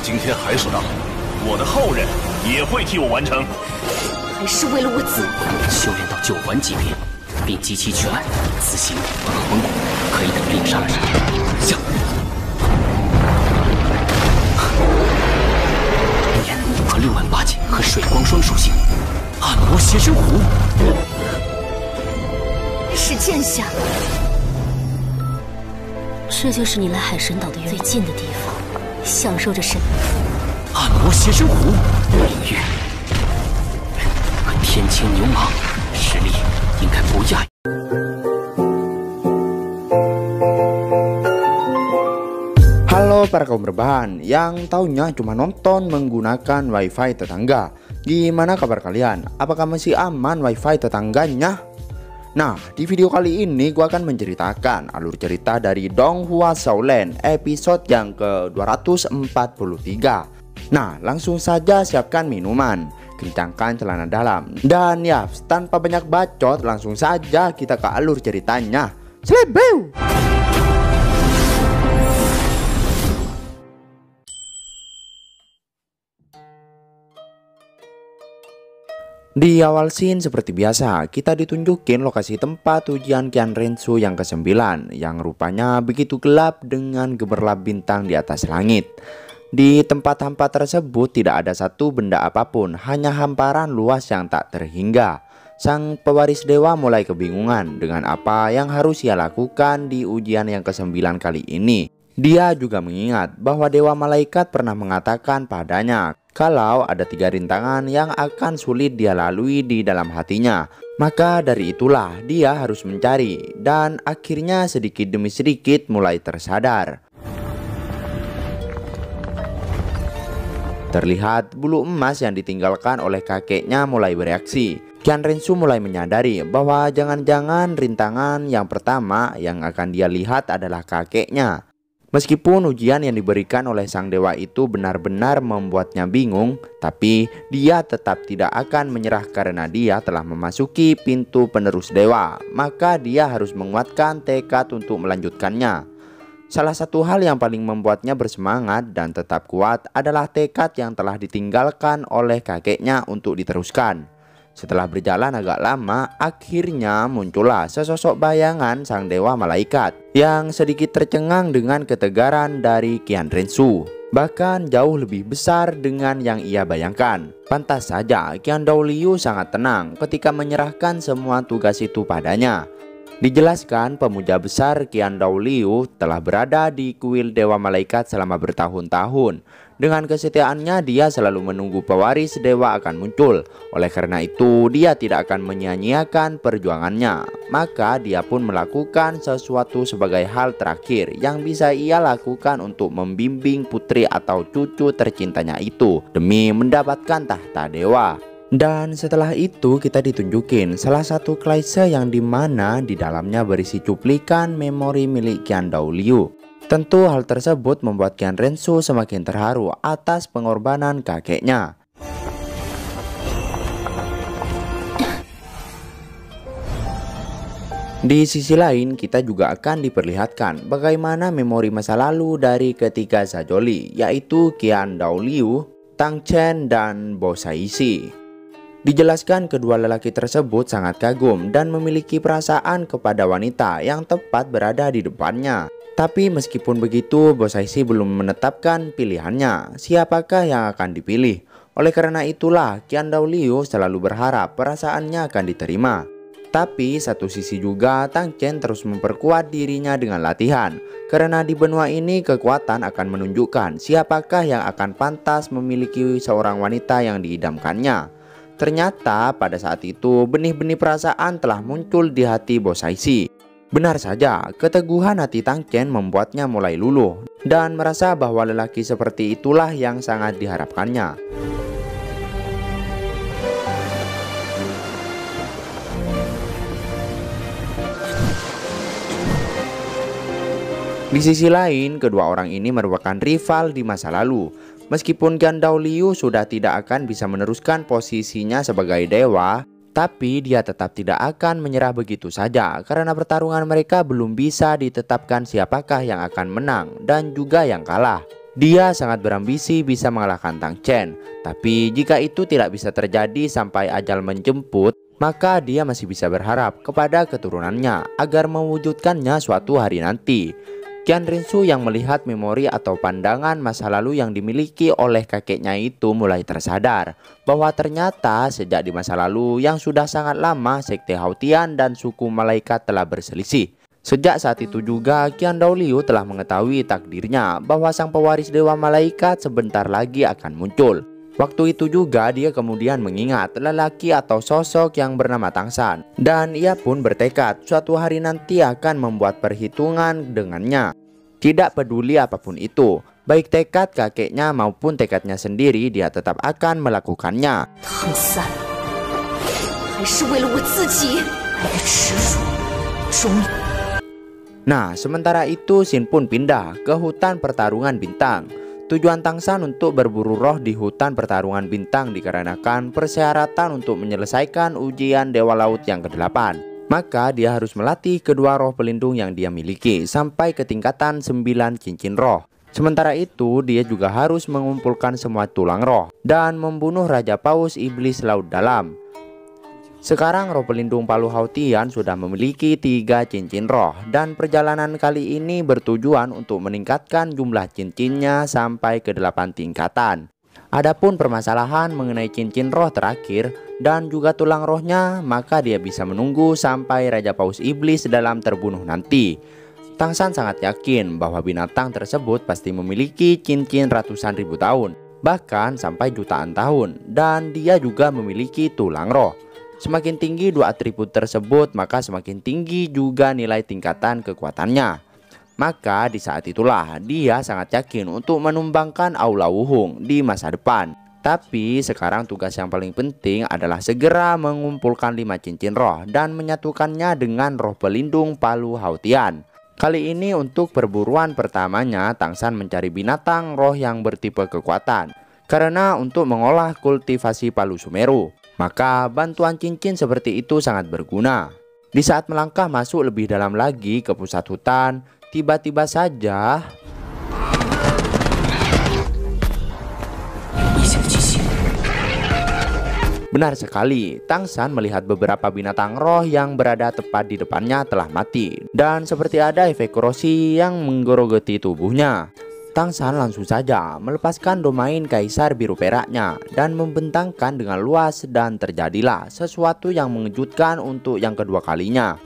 今天还说大话，我的后人也会替我完成。还是为了我子。修炼到9环级别，并集齐全紫行和魂骨，可以等令杀之年。下。莲和6万8千和水光霜属性，暗魔邪神虎。是剑下。这就是你来海神岛的最近的地方，享受着神。暗魔邪神虎，灵月和天青牛蟒，实力应该不亚于。Halo para kaum berbahan yang taunya cuma nonton menggunakan wifi tetangga. Gimana kabar kalian? Apakah masih aman wifi tetangganya? Nah, di video kali ini gue akan menceritakan alur cerita dari Donghua Shaolin episode yang ke-243. Nah, langsung saja siapkan minuman, kencangkan celana dalam, dan ya, tanpa banyak bacot, langsung saja kita ke alur ceritanya. Selebeu! Di awal scene seperti biasa, kita ditunjukin lokasi tempat ujian Qian Rensu yang ke-9 yang rupanya begitu gelap dengan gemerlap bintang di atas langit. Di tempat hampa tersebut tidak ada satu benda apapun, hanya hamparan luas yang tak terhingga. Sang pewaris dewa mulai kebingungan dengan apa yang harus ia lakukan di ujian yang ke-9 kali ini. Dia juga mengingat bahwa Dewa Malaikat pernah mengatakan padanya kalau ada 3 rintangan yang akan sulit dia lalui di dalam hatinya. Maka dari itulah dia harus mencari, dan akhirnya sedikit demi sedikit mulai tersadar. Terlihat bulu emas yang ditinggalkan oleh kakeknya mulai bereaksi. Qian Rensu mulai menyadari bahwa jangan-jangan rintangan yang pertama yang akan dia lihat adalah kakeknya. Meskipun ujian yang diberikan oleh sang dewa itu benar-benar membuatnya bingung, tapi dia tetap tidak akan menyerah karena dia telah memasuki pintu penerus dewa. Maka dia harus menguatkan tekad untuk melanjutkannya. Salah satu hal yang paling membuatnya bersemangat dan tetap kuat adalah tekad yang telah ditinggalkan oleh kakeknya untuk diteruskan. Setelah berjalan agak lama, akhirnya muncullah sesosok bayangan sang dewa malaikat yang sedikit tercengang dengan ketegaran dari Qian Rensu. Bahkan jauh lebih besar dengan yang ia bayangkan. Pantas saja Qian Douliu sangat tenang ketika menyerahkan semua tugas itu padanya. Dijelaskan pemuja besar Qian Douliu telah berada di kuil Dewa Malaikat selama bertahun-tahun. Dengan kesetiaannya dia selalu menunggu pewaris dewa akan muncul. Oleh karena itu dia tidak akan menyia-nyiakan perjuangannya. Maka dia pun melakukan sesuatu sebagai hal terakhir yang bisa ia lakukan untuk membimbing putri atau cucu tercintanya itu demi mendapatkan tahta dewa. Dan setelah itu kita ditunjukin salah satu klise yang dimana di dalamnya berisi cuplikan memori milik Qian Douliu. Tentu hal tersebut membuat Qian Rensu semakin terharu atas pengorbanan kakeknya. Di sisi lain kita juga akan diperlihatkan bagaimana memori masa lalu dari ketiga Sajoli, yaitu Qian Douliu, Tang Chen, dan Bo Saishi. Dijelaskan kedua lelaki tersebut sangat kagum dan memiliki perasaan kepada wanita yang tepat berada di depannya. Tapi meskipun begitu, Bo Saishi belum menetapkan pilihannya, siapakah yang akan dipilih. Oleh karena itulah, Qian Douliu selalu berharap perasaannya akan diterima. Tapi satu sisi juga Tang Chen terus memperkuat dirinya dengan latihan. Karena di benua ini kekuatan akan menunjukkan siapakah yang akan pantas memiliki seorang wanita yang diidamkannya. Ternyata pada saat itu benih-benih perasaan telah muncul di hati Bo Saishi. Benar saja, keteguhan hati Tang Chen membuatnya mulai luluh dan merasa bahwa lelaki seperti itulah yang sangat diharapkannya. Di sisi lain, kedua orang ini merupakan rival di masa lalu. Meskipun Qian Douliu sudah tidak akan bisa meneruskan posisinya sebagai dewa, tapi dia tetap tidak akan menyerah begitu saja karena pertarungan mereka belum bisa ditetapkan siapakah yang akan menang dan juga yang kalah. Dia sangat berambisi bisa mengalahkan Tang Chen, tapi jika itu tidak bisa terjadi sampai ajal menjemput, maka dia masih bisa berharap kepada keturunannya agar mewujudkannya suatu hari nanti. Qian Rinsu yang melihat memori atau pandangan masa lalu yang dimiliki oleh kakeknya itu mulai tersadar bahwa ternyata sejak di masa lalu yang sudah sangat lama Sekte Haotian dan suku malaikat telah berselisih. Sejak saat itu juga Qian Daoliu telah mengetahui takdirnya bahwa sang pewaris dewa malaikat sebentar lagi akan muncul. Waktu itu juga dia kemudian mengingat lelaki atau sosok yang bernama Tang San, dan ia pun bertekad suatu hari nanti akan membuat perhitungan dengannya. Tidak peduli apapun itu, baik tekad kakeknya maupun tekadnya sendiri, dia tetap akan melakukannya. Tang San, Nah, sementara itu Xin pun pindah ke hutan pertarungan bintang. Tujuan Tang San untuk berburu roh di hutan pertarungan bintang dikarenakan persyaratan untuk menyelesaikan ujian Dewa Laut yang ke-8. Maka dia harus melatih kedua roh pelindung yang dia miliki sampai ke tingkatan 9 cincin roh. Sementara itu dia juga harus mengumpulkan semua tulang roh dan membunuh Raja Paus Iblis Laut Dalam. Sekarang roh pelindung Palu Haotian sudah memiliki 3 cincin roh, dan perjalanan kali ini bertujuan untuk meningkatkan jumlah cincinnya sampai ke 8 tingkatan. Adapun permasalahan mengenai cincin roh terakhir dan juga tulang rohnya, maka dia bisa menunggu sampai Raja Paus Iblis Dalam terbunuh nanti. Tang San sangat yakin bahwa binatang tersebut pasti memiliki cincin ratusan ribu tahun, bahkan sampai jutaan tahun, dan dia juga memiliki tulang roh. Semakin tinggi dua atribut tersebut, maka semakin tinggi juga nilai tingkatan kekuatannya. Maka di saat itulah dia sangat yakin untuk menumbangkan Aula Wuhung di masa depan. Tapi sekarang tugas yang paling penting adalah segera mengumpulkan 5 cincin roh dan menyatukannya dengan roh pelindung Palu Haotian. Kali ini untuk perburuan pertamanya, Tang San mencari binatang roh yang bertipe kekuatan. Karena untuk mengolah kultivasi Palu Sumeru, maka bantuan cincin seperti itu sangat berguna. Di saat melangkah masuk lebih dalam lagi ke pusat hutan, tiba-tiba saja benar sekali, Tang San melihat beberapa binatang roh yang berada tepat di depannya telah mati, dan seperti ada efek korosi yang menggerogoti tubuhnya. Tang San langsung saja melepaskan domain kaisar biru peraknya dan membentangkan dengan luas, dan terjadilah sesuatu yang mengejutkan untuk yang kedua kalinya.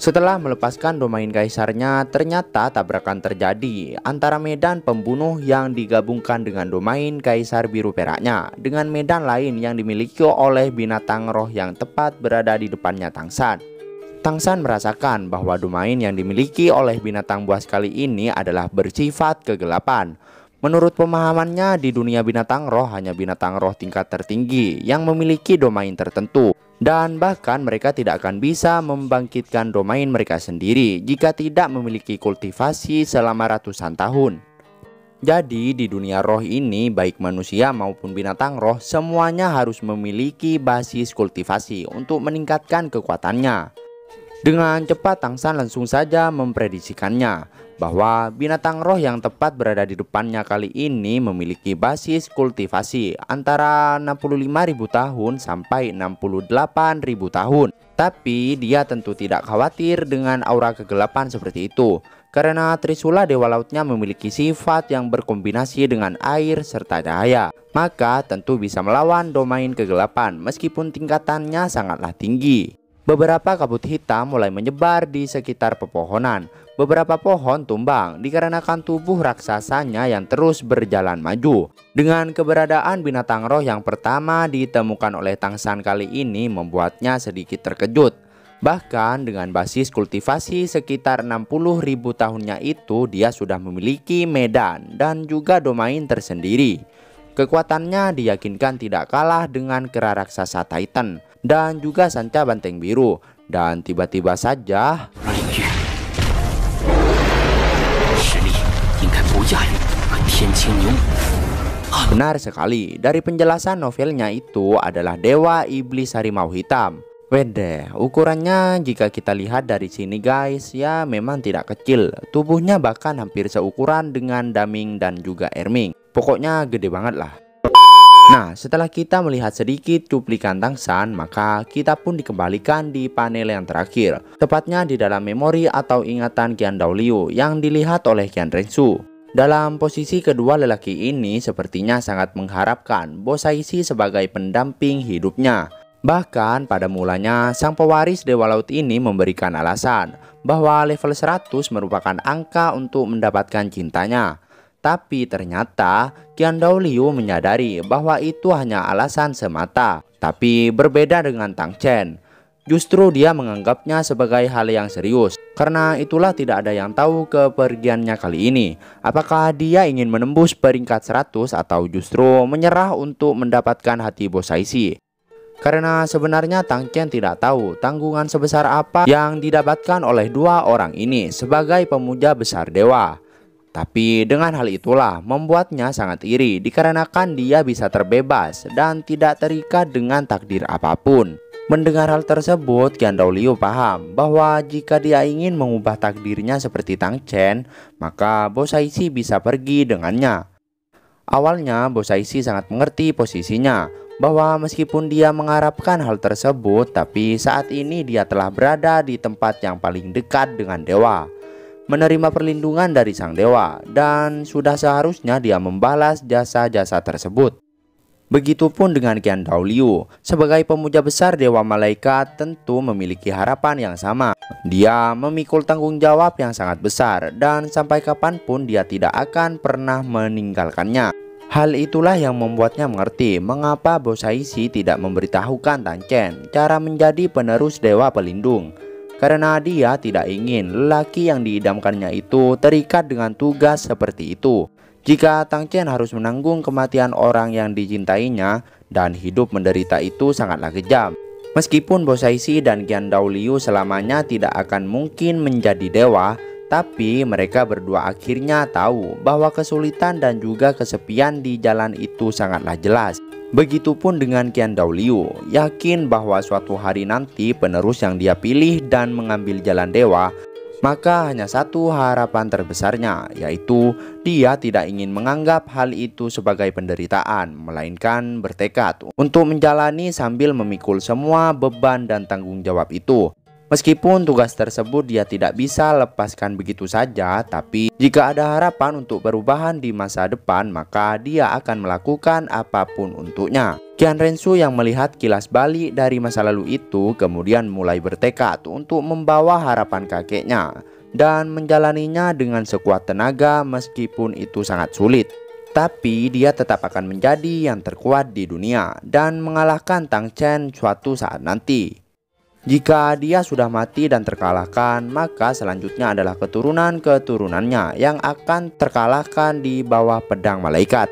Setelah melepaskan domain kaisarnya, ternyata tabrakan terjadi antara medan pembunuh yang digabungkan dengan domain kaisar biru peraknya dengan medan lain yang dimiliki oleh binatang roh yang tepat berada di depannya Tang San. Tang San merasakan bahwa domain yang dimiliki oleh binatang buas kali ini adalah bersifat kegelapan. Menurut pemahamannya, di dunia binatang roh hanya binatang roh tingkat tertinggi yang memiliki domain tertentu, dan bahkan mereka tidak akan bisa membangkitkan domain mereka sendiri jika tidak memiliki kultivasi selama ratusan tahun. Jadi di dunia roh ini, baik manusia maupun binatang roh, semuanya harus memiliki basis kultivasi untuk meningkatkan kekuatannya. Dengan cepat Tang San langsung saja memprediksikannya bahwa binatang roh yang tepat berada di depannya kali ini memiliki basis kultivasi antara 65.000 tahun sampai 68.000 tahun. Tapi dia tentu tidak khawatir dengan aura kegelapan seperti itu, karena Trisula Dewa Lautnya memiliki sifat yang berkombinasi dengan air serta cahaya. Maka tentu bisa melawan domain kegelapan meskipun tingkatannya sangatlah tinggi. Beberapa kabut hitam mulai menyebar di sekitar pepohonan. Beberapa pohon tumbang dikarenakan tubuh raksasanya yang terus berjalan maju. Dengan keberadaan binatang roh yang pertama ditemukan oleh Tang San kali ini membuatnya sedikit terkejut. Bahkan dengan basis kultivasi sekitar 60.000 tahunnya itu, dia sudah memiliki medan dan juga domain tersendiri. Kekuatannya diyakinkan tidak kalah dengan kera raksasa Titan dan juga sanca banteng biru. Dan tiba-tiba saja benar sekali, dari penjelasan novelnya itu adalah Dewa Iblis Harimau Hitam. Wede, ukurannya jika kita lihat dari sini guys, ya memang tidak kecil. Tubuhnya bahkan hampir seukuran dengan Daming dan juga Erming. Pokoknya gede banget lah. Nah, setelah kita melihat sedikit cuplikan Tangsan, maka kita pun dikembalikan di panel yang terakhir. Tepatnya di dalam memori atau ingatan Qian Daoliu yang dilihat oleh Qian Rensu. Dalam posisi kedua lelaki ini sepertinya sangat mengharapkan Bosaishi sebagai pendamping hidupnya. Bahkan pada mulanya sang pewaris Dewa Laut ini memberikan alasan bahwa level 100 merupakan angka untuk mendapatkan cintanya. Tapi ternyata Qian Daoliu menyadari bahwa itu hanya alasan semata. Tapi berbeda dengan Tang Chen. Justru dia menganggapnya sebagai hal yang serius. Karena itulah tidak ada yang tahu kepergiannya kali ini. Apakah dia ingin menembus peringkat 100 atau justru menyerah untuk mendapatkan hati Bosaishi? Karena sebenarnya Tang Chen tidak tahu tanggungan sebesar apa yang didapatkan oleh dua orang ini sebagai pemuja besar dewa. Tapi dengan hal itulah membuatnya sangat iri dikarenakan dia bisa terbebas dan tidak terikat dengan takdir apapun. Mendengar hal tersebut, Qian Daoliu paham bahwa jika dia ingin mengubah takdirnya seperti Tang Chen, maka Bosaishi bisa pergi dengannya. Awalnya Bosaishi sangat mengerti posisinya, bahwa meskipun dia mengharapkan hal tersebut, tapi saat ini dia telah berada di tempat yang paling dekat dengan dewa, menerima perlindungan dari sang dewa, dan sudah seharusnya dia membalas jasa-jasa tersebut. Begitupun dengan Qian Daoliu, sebagai pemuja besar dewa malaikat tentu memiliki harapan yang sama. Dia memikul tanggung jawab yang sangat besar dan sampai kapanpun dia tidak akan pernah meninggalkannya. Hal itulah yang membuatnya mengerti mengapa Bosaishi tidak memberitahukan Tang Chen cara menjadi penerus dewa pelindung. Karena dia tidak ingin lelaki yang diidamkannya itu terikat dengan tugas seperti itu. Jika Tang Chen harus menanggung kematian orang yang dicintainya dan hidup menderita itu sangatlah kejam. Meskipun Bosaishi dan Qian Daoliu selamanya tidak akan mungkin menjadi dewa, tapi mereka berdua akhirnya tahu bahwa kesulitan dan juga kesepian di jalan itu sangatlah jelas. Begitupun dengan Qian Daoliu, yakin bahwa suatu hari nanti penerus yang dia pilih dan mengambil jalan dewa, maka hanya satu harapan terbesarnya, yaitu dia tidak ingin menganggap hal itu sebagai penderitaan, melainkan bertekad untuk menjalani sambil memikul semua beban dan tanggung jawab itu. Meskipun tugas tersebut dia tidak bisa lepaskan begitu saja, tapi jika ada harapan untuk perubahan di masa depan, maka dia akan melakukan apapun untuknya. Qian Rensu yang melihat kilas balik dari masa lalu itu kemudian mulai bertekad untuk membawa harapan kakeknya dan menjalaninya dengan sekuat tenaga meskipun itu sangat sulit. Tapi dia tetap akan menjadi yang terkuat di dunia dan mengalahkan Tang Chen suatu saat nanti. Jika dia sudah mati dan terkalahkan, maka selanjutnya adalah keturunan-keturunannya yang akan terkalahkan di bawah pedang malaikat.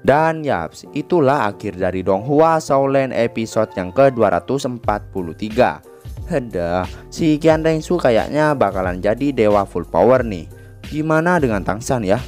Dan yaps, itulah akhir dari Donghua Shaolin episode yang ke-243. Hedah, si Qian Rensu kayaknya bakalan jadi dewa full power nih. Gimana dengan Tangsan ya?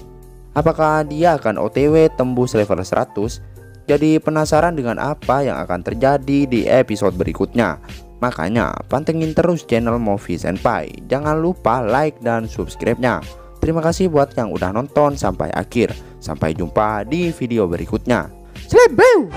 Apakah dia akan OTW tembus level 100? Jadi penasaran dengan apa yang akan terjadi di episode berikutnya. Makanya pantengin terus channel Movie Senpai. Jangan lupa like dan subscribe-nya. Terima kasih buat yang udah nonton sampai akhir. Sampai jumpa di video berikutnya. Slebeu!